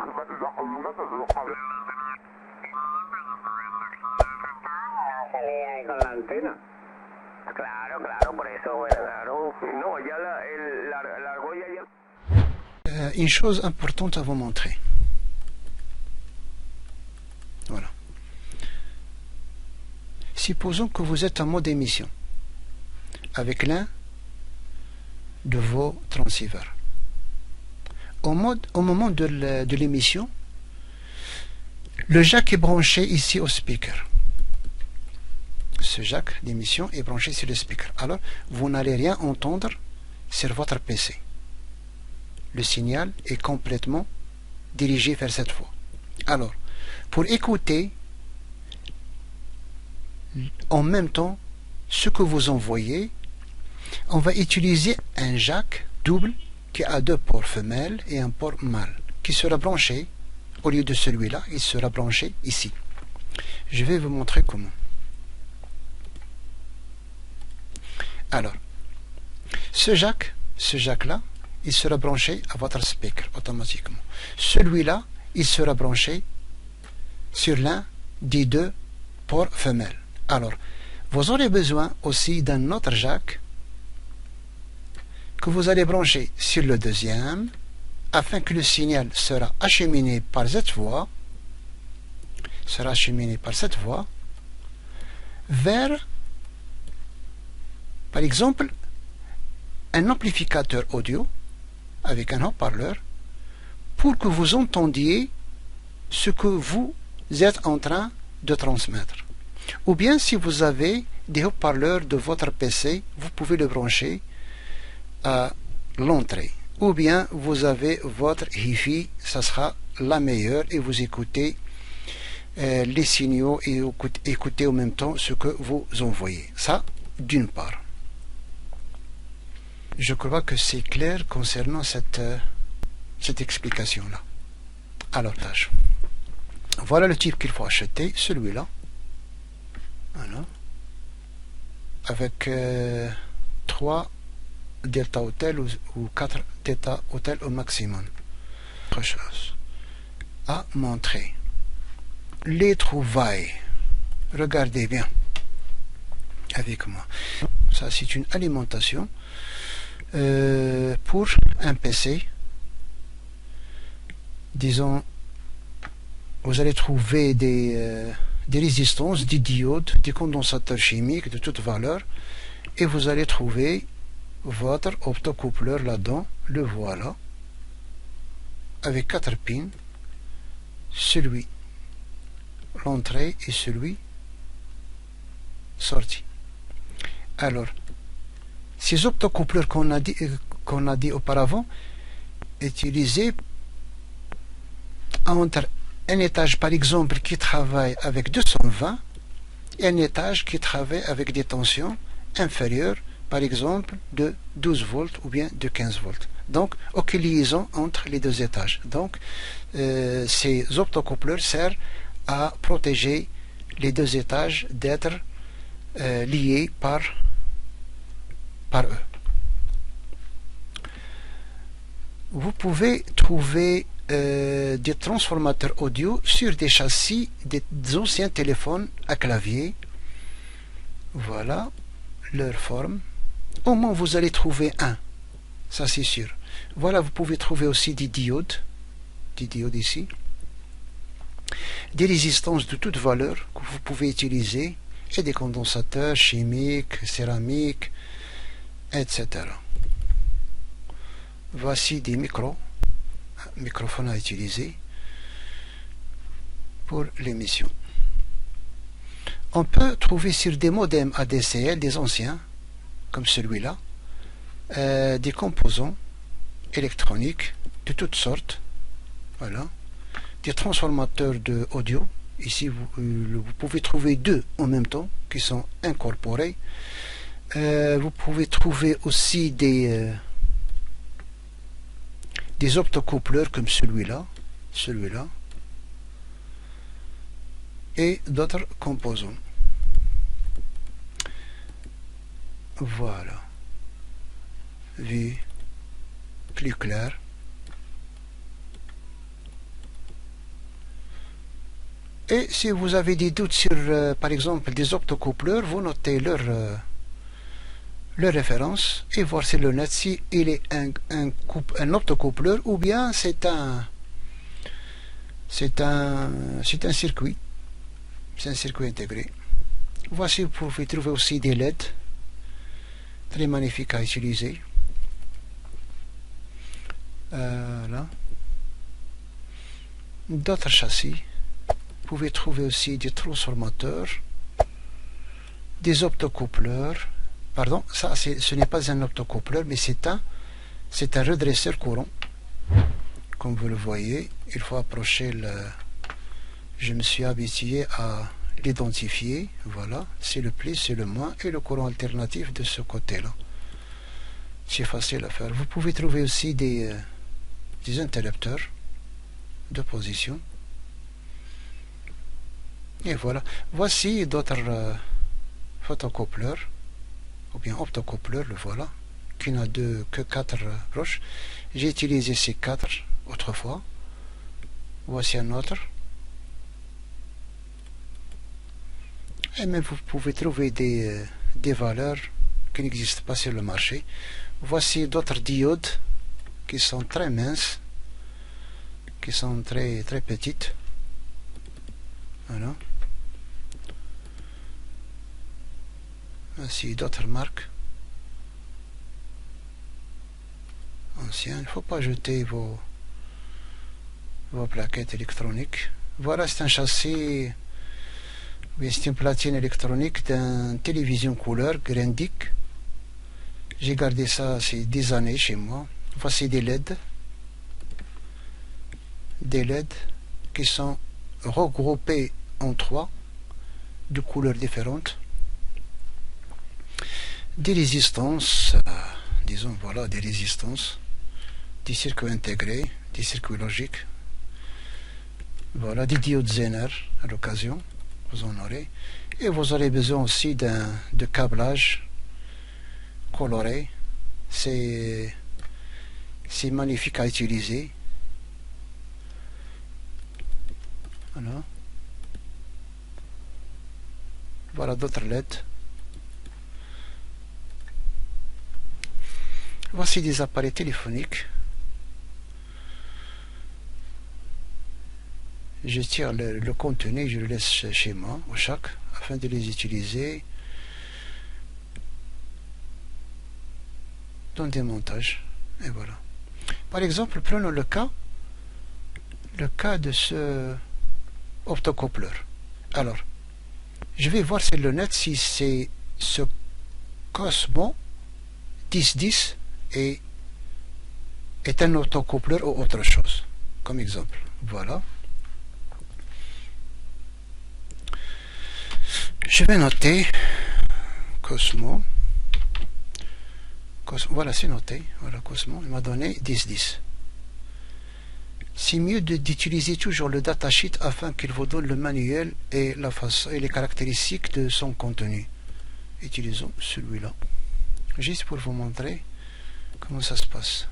La antena. Claro, claro, por eso, bueno, claro. No, ya la argolla ya... Une chose importante à vous montrer. Voilà. Supposons que vous êtes en mode émission avec l'un de vos transceivers. Au moment de l'émission, le jack est branché ici au speaker. Ce jack d'émission est branché sur le speaker. Alors, vous n'allez rien entendre sur votre PC. Le signal est complètement dirigé vers cette voie. Alors, pour écouter en même temps ce que vous envoyez, on va utiliser un jack double qui a deux ports femelles et un port mâle qui sera branché, au lieu de celui-là, il sera branché ici. Je vais vous montrer comment. Alors, ce jack-là, il sera branché à votre speaker automatiquement. Celui-là, il sera branché sur l'un des deux ports femelles. Alors, vous aurez besoin aussi d'un autre jack que vous allez brancher sur le deuxième afin que le signal sera acheminé par cette voie, vers, par exemple, un amplificateur audio avec un haut-parleur pour que vous entendiez ce que vous êtes en train de transmettre. Ou bien si vous avez des haut-parleurs de votre PC, vous pouvez le brancher à l'entrée. Ou bien vous avez votre Hi-Fi, ça sera la meilleure et vous écoutez les signaux et écoutez en même temps ce que vous envoyez. Ça, d'une part. Je crois que c'est clair concernant cette explication-là. Alors, voilà le type qu'il faut acheter, celui-là. Voilà. Avec 3 delta hôtel ou 4 theta hôtel au maximum. Autre chose à montrer. Les trouvailles. Regardez bien avec moi. Ça, c'est une alimentation pour un PC. Disons, vous allez trouver des résistances, des diodes, des condensateurs chimiques de toute valeur, et vous allez trouver votre optocoupleur là-dedans. Le voilà, avec 4 pins, celui l'entrée et celui sortie. Alors, ces optocoupleurs qu'on a dit auparavant, utilisés entre un étage par exemple qui travaille avec 220 et un étage qui travaille avec des tensions inférieures, par exemple de 12 volts ou bien de 15 volts. Donc, aucune liaison entre les deux étages. Donc, ces optocoupleurs servent à protéger les deux étages d'être liés par eux. Vous pouvez trouver des transformateurs audio sur des châssis des anciens téléphones à clavier. Voilà leur forme. Au moins vous allez trouver un, ça c'est sûr. Voilà, vous pouvez trouver aussi des diodes ici, des résistances de toute valeur que vous pouvez utiliser, et des condensateurs chimiques, céramiques, etc. Voici des microphones à utiliser pour l'émission. On peut trouver sur des modems ADSL, des anciens, comme celui-là, des composants électroniques de toutes sortes. Voilà. Des transformateurs de audio. Ici, vous pouvez trouver deux en même temps qui sont incorporés. Vous pouvez trouver aussi des optocoupleurs comme celui-là, et d'autres composants. Voilà. Vue plus claire. Et si vous avez des doutes sur, par exemple, des optocoupleurs, vous notez leur référence et voir sur le net si il est un optocoupleur ou bien c'est un circuit. C'est un circuit intégré. Voici, vous pouvez trouver aussi des LED très magnifiques à utiliser. Là. D'autres châssis. Vous pouvez trouver aussi des transformateurs, des optocoupleurs. Pardon, ça ce n'est pas un optocoupleur, mais c'est un redresseur courant. Comme vous le voyez, il faut approcher le... Je me suis habitué à l'identifier. Voilà, c'est le plus, c'est le moins, et le courant alternatif de ce côté-là. C'est facile à faire. Vous pouvez trouver aussi des interrupteurs de position. Et voilà. Voici d'autres photocoupleurs, ou bien optocoupleurs, le voilà, qui n'a que 4 broches. J'ai utilisé ces 4 autrefois. Voici un autre. Et même vous pouvez trouver des valeurs qui n'existent pas sur le marché. Voici d'autres diodes qui sont très minces, qui sont très petites. Voilà. Voici d'autres marques anciennes. Il ne faut pas jeter vos plaquettes électroniques. Voilà, c'est un châssis, c'est une platine électronique d'une télévision couleur Grandic. J'ai gardé ça c'est des années chez moi. Voici des LED qui sont regroupés en 3 de couleurs différentes. Des résistances, disons voilà, des résistances, des circuits intégrés, des circuits logiques. Voilà, des diodes Zener à l'occasion, vous en aurez. Et vous aurez besoin aussi de câblage coloré. C'est magnifique à utiliser. Voilà. Voilà d'autres LED. Voici des appareils téléphoniques. Je tire le contenu, je le laisse chez moi, au chac, afin de les utiliser dans des montages. Et voilà. Par exemple, prenons le cas de ce optocoupleur. Alors, je vais voir sur le net si c'est ce Cosmo 1010 est un optocoupleur ou autre chose. Comme exemple. Voilà. Je vais noter Cosmo. Voilà, c'est noté. Voilà, Cosmo. Il m'a donné 1010. C'est mieux d'utiliser toujours le datasheet afin qu'il vous donne le manuel et la façon et les caractéristiques de son contenu. Utilisons celui-là. Juste pour vous montrer comment ça se passe.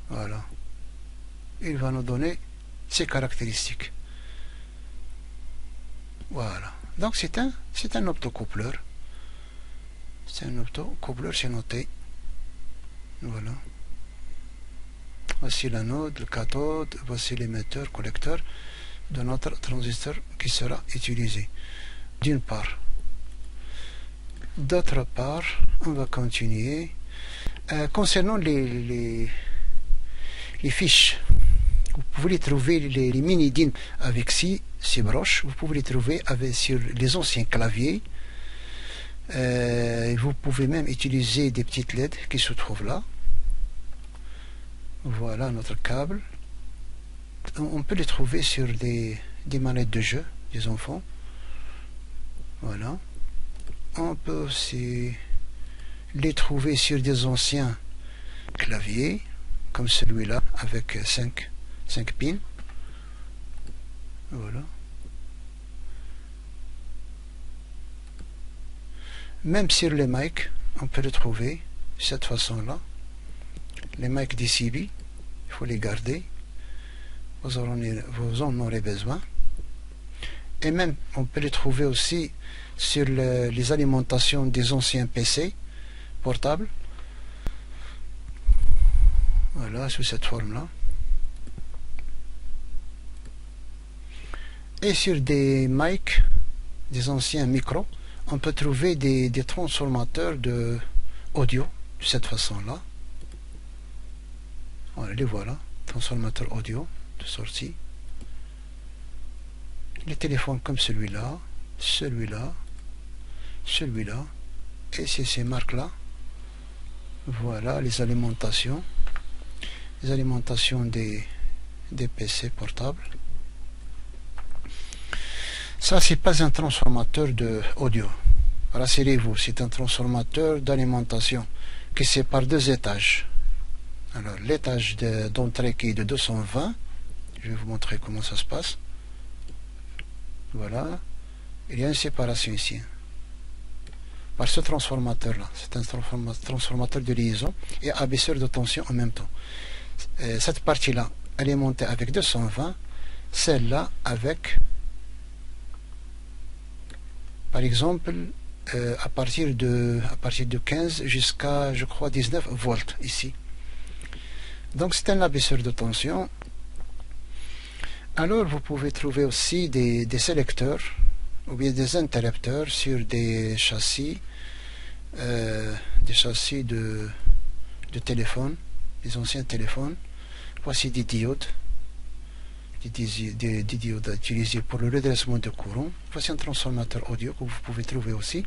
Voilà. Il va nous donner ses caractéristiques. Voilà. Donc c'est un optocoupleur. C'est un optocoupleur, c'est noté. Voilà. Voici l'anode, le cathode, voici l'émetteur, collecteur de notre transistor qui sera utilisé. D'une part. D'autre part, on va continuer. Concernant les fiches, vous pouvez les trouver, les mini-DIN avec ces broches, vous pouvez les trouver sur les anciens claviers. Vous pouvez même utiliser des petites LED qui se trouvent là. Voilà notre câble. On peut les trouver sur des manettes de jeu des enfants. Voilà. On peut aussi les trouver sur des anciens claviers comme celui-là avec 5 pins. Voilà. Même sur les mics, on peut le trouver de cette façon-là. Les mics DCB, il faut les garder. vous en aurez besoin. Et même, on peut les trouver aussi sur les alimentations des anciens PC portables. Voilà, sous cette forme-là. Et sur des mics, des anciens micros, on peut trouver des transformateurs de audio de cette façon-là. Voilà, les voilà, transformateurs audio de sortie. Les téléphones comme celui-là, celui-là, celui-là, et c'est ces marques-là. Voilà les alimentations des PC portables. Ça, c'est pas un transformateur de audio. Rassurez-vous, c'est un transformateur d'alimentation qui sépare deux étages. Alors, l'étage d'entrée qui est de 220, je vais vous montrer comment ça se passe. Voilà, il y a une séparation ici. Par ce transformateur-là, c'est un transformateur de liaison et abaisseur de tension en même temps. Cette partie-là, elle est montée avec 220, celle-là avec, par exemple, à partir de 15 jusqu'à, je crois, 19 volts ici. Donc c'est un abaisseur de tension. Alors vous pouvez trouver aussi des sélecteurs ou bien des interrupteurs sur des châssis de téléphone, des anciens téléphones. Voici des diodes, des diodes utilisées pour le redressement de courant. Voici un transformateur audio que vous pouvez trouver aussi.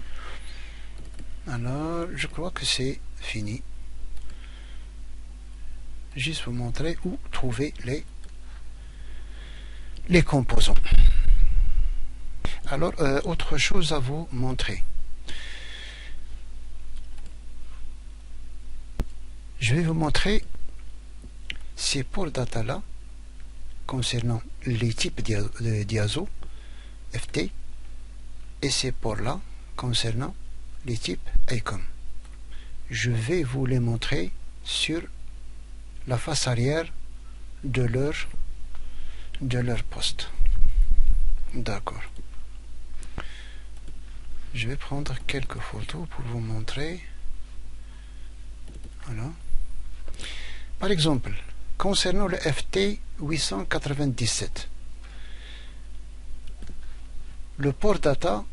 Alors je crois que c'est fini. Juste vous montrer où trouver les composants. Alors, autre chose à vous montrer. Je vais vous montrer ces ports data là concernant les types de diazo FT et ces ports là concernant les types ICOM. Je vais vous les montrer sur la face arrière de leur poste. D'accord. Je vais prendre quelques photos pour vous montrer. Voilà. Par exemple, concernant le FT 897, le port data,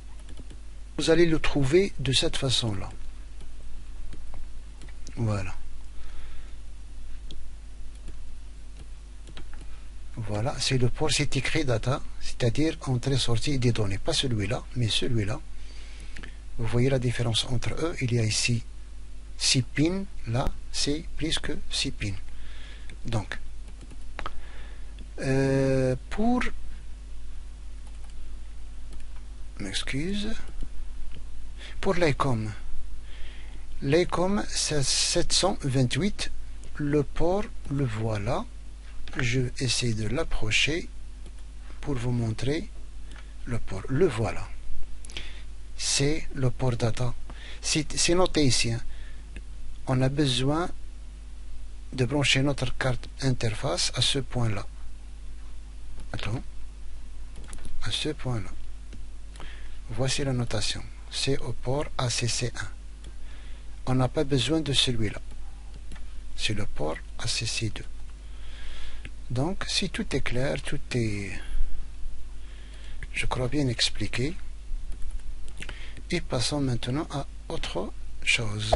vous allez le trouver de cette façon-là. Voilà. Voilà, c'est le port, c'est écrit data, c'est-à-dire entrée-sortie des données. Pas celui-là, mais celui-là. Vous voyez la différence entre eux. Il y a ici 6 pins, là, c'est plus que 6 pins. Donc, pour... m'excuse. Pour l'ICOM, 728, le port, le voilà. Je essaie de l'approcher pour vous montrer le port. Le voilà. C'est le port data. C'est noté ici. Hein. On a besoin de brancher notre carte interface à ce point-là. Attends. À ce point-là. Voici la notation. C'est au port ACC1. On n'a pas besoin de celui-là. C'est le port ACC2. Donc, si tout est clair, tout est, je crois, bien expliqué. Et passons maintenant à autre chose.